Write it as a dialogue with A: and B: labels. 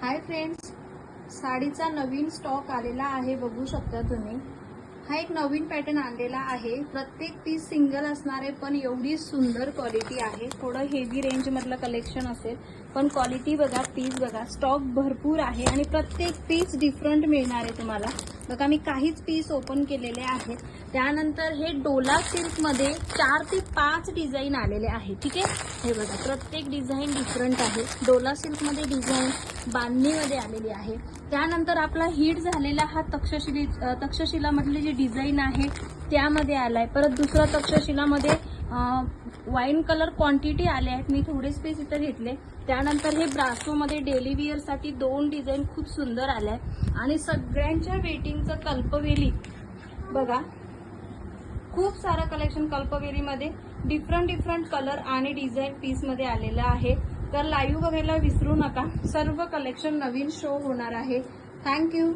A: Hi friends, साडीचा नवीन stock आलेला आहे, बघू शकता तुम्ही। हा एक नवीन पॅटर्न आलेला आहे। प्रत्येक पीस सिंगल असणार आहे, पण एवढी सुंदर क्वालिटी आहे। थोडं हेवी रेंज मधलं कलेक्शन असेल, पण क्वालिटी बघा, पीस बघा, स्टॉक भरपूर आहे आणि प्रत्येक पीस डिफरंट मिळणार आहे तुम्हाला। बघा, मी काहीच पीस ओपन केलेले आहेत। त्यानंतर हे डोला सिल्क मध्ये 4 ते 5 डिझाइन आलेले आहे। ठीक आहे, हे बघा, प्रत्येक डिझाइन डिफरंट आहे। डोला सिल्क मध्ये डिझाइन बांधणी मध्ये आलेली आहे। त्यानंतर आपला हिट झालेला हा तक्षशिला मधले जे डिझाइन आहे त्यामध्ये आलाय। परत दुसरा तक्षशिला मध्ये वाईन कलर क्वांटिटी आले आहेत, मी थोडे स्पेस इथे घेतले। त्यानंतर हे ब्रासो मध्ये डेली वेअर साठी 2 डिझाइन खूप सुंदर आलाय आणि सगळ्यांच्या वेटिंगचं कल्पवेली बघा, खूप सारा कलेक्शन कल्पवेली मध्ये डिफरंट कलर आणि डिझाइन पीस मध्ये आलेला आहे। तर लाईव्ह बघायला विसरू नका, सर्व कलेक्शन नवीन शो होणार आहे। थँक्यू।